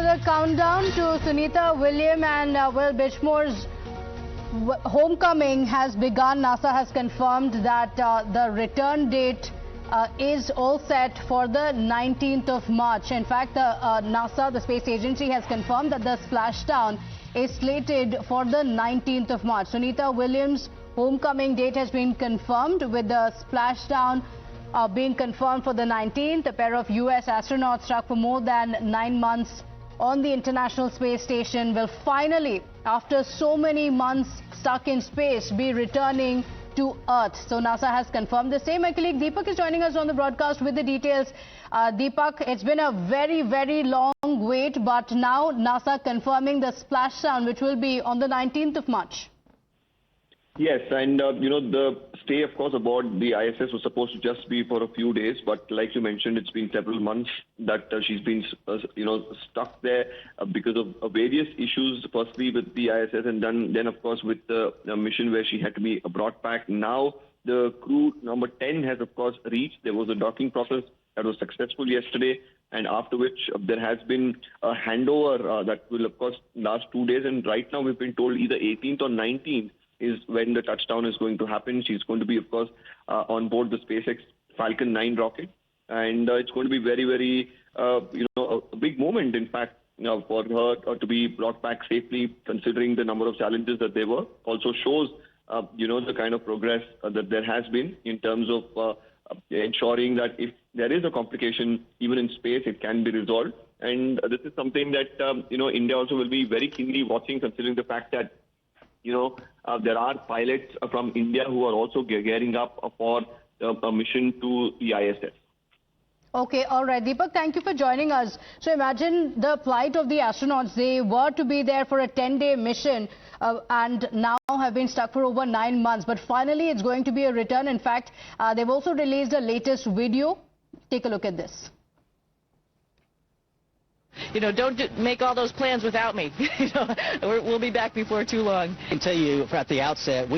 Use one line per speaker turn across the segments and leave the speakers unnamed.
the countdown to Sunita Williams and Will Bichmore's homecoming has begun. NASA has confirmed that the return date is all set for the 19th of March. In fact, NASA, the space agency, has confirmed that the splashdown is slated for the 19th of March. Sunita Williams' homecoming date has been confirmed, with the splashdown being confirmed for the 19th. A pair of US astronauts stuck for more than 9 months on the International Space Station will finally, after so many months stuck in space, be returning to Earth. So NASA has confirmed the same. My colleague Deepak is joining us on the broadcast with the details. Deepak, it's been a very long wait, but now NASA confirming the splashdown, which will be on the 19th of March.
Yes, and the stay, of course, aboard the ISS was supposed to just be for a few days, but like you mentioned, it's been several months that she's been, stuck there because of various issues. Firstly, with the ISS, and then of course, with the mission where she had to be brought back. Now, the crew number 10 has, of course, reached. There was a docking process that was successful yesterday, and after which there has been a handover that will, of course, last 2 days. And right now, we've been told either 18th or 19th. Is when the touchdown is going to happen. She's going to be, of course, on board the SpaceX Falcon 9 rocket, and it's going to be very, a big moment, in fact, for her to be brought back safely, considering the number of challenges that there were. Also shows, the kind of progress that there has been in terms of ensuring that if there is a complication, even in space, it can be resolved. And this is something that, India also will be very keenly watching, considering the fact that there are pilots from India who are also gearing up for a mission to the ISS.
Okay, all right. Deepak, thank you for joining us. So imagine the plight of the astronauts. They were to be there for a 10-day mission and now have been stuck for over 9 months. But finally, it's going to be a return. In fact, they've also released the latest video. Take a look at this.
Don't make all those plans without me. We'll be back before too long.
I can tell you at the outset,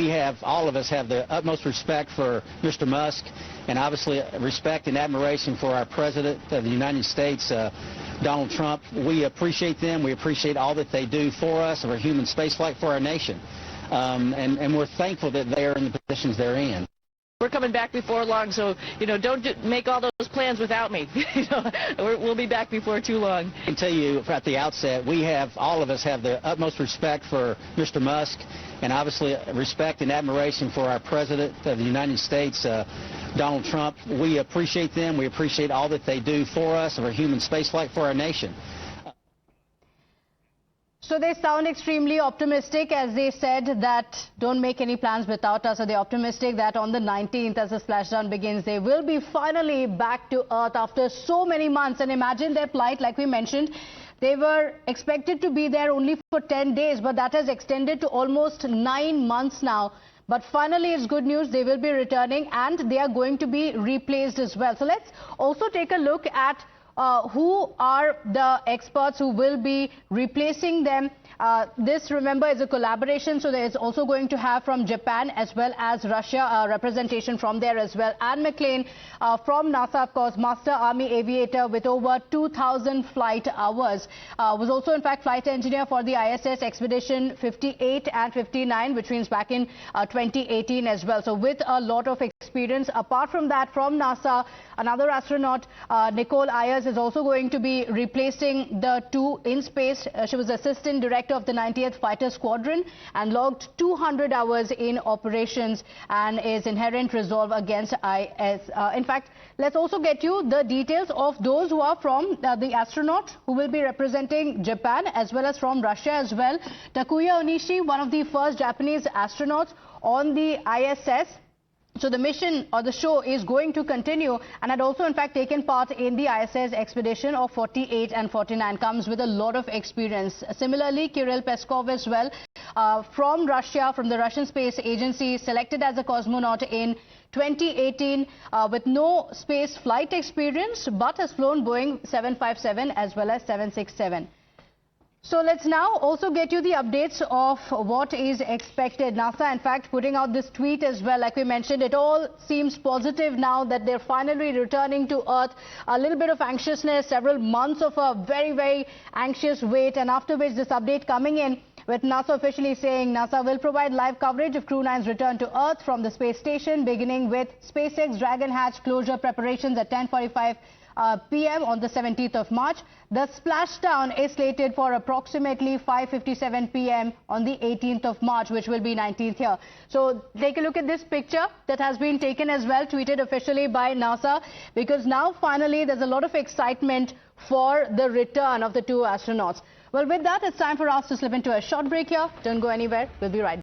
all of us have the utmost respect for Mr. Musk, and obviously respect and admiration for our President of the United States, Donald Trump. We appreciate them. We appreciate all that they do for us, for human spaceflight, for our nation. And we're thankful that they are in the positions they're in.
We're coming back before long, so, don't make all those plans without me. We'll be back before too long.
I can tell you at the outset, all of us have the utmost respect for Mr. Musk, and obviously respect and admiration for our President of the United States, Donald Trump. We appreciate them. We appreciate all that they do for us, for human spaceflight, for our nation.
So they sound extremely optimistic, as they said that don't make any plans without us. So they're optimistic that on the 19th, as the splashdown begins, they will be finally back to Earth after so many months. And imagine their plight, like we mentioned. They were expected to be there only for 10 days, but that has extended to almost 9 months now. But finally, it's good news. They will be returning and they are going to be replaced as well. So let's also take a look at who are the experts who will be replacing them. This, remember, is a collaboration, so there is also going to have from Japan as well as Russia representation from there as well. Anne McClain from NASA, of course, Master Army Aviator with over 2,000 flight hours, was also in fact flight engineer for the ISS Expedition 58 and 59, which means back in 2018 as well. So with a lot of experience. Apart from that, from NASA, another astronaut, Nicole Ayers, is also going to be replacing the two in space. She was assistant director of the 90th Fighter Squadron and logged 200 hours in operations and is inherent resolve against IS. In fact, let's also get you the details of those who are from the astronauts who will be representing Japan as well as from Russia as well. Takuya Onishi, one of the first Japanese astronauts on the ISS. So the mission or the show is going to continue and had also in fact taken part in the ISS expedition of 48 and 49, comes with a lot of experience. Similarly, Kirill Peskov as well from Russia, from the Russian Space Agency, selected as a cosmonaut in 2018 with no space flight experience, but has flown Boeing 757 as well as 767. So let's now also get you the updates of what is expected. NASA, in fact, putting out this tweet as well. Like we mentioned, it all seems positive now that they're finally returning to Earth. A little bit of anxiousness, several months of a very, very anxious wait. And after which this update coming in with NASA officially saying NASA will provide live coverage of Crew 9's return to Earth from the space station, beginning with SpaceX Dragon hatch closure preparations at 10:45 p.m. on the 17th of March. The splashdown is slated for approximately 5:57 p.m. on the 18th of March, which will be 19th here. So take a look at this picture that has been taken as well, tweeted officially by NASA, because now finally there's a lot of excitement for the return of the two astronauts. Well, with that, it's time for us to slip into a short break here. Don't go anywhere. We'll be right back.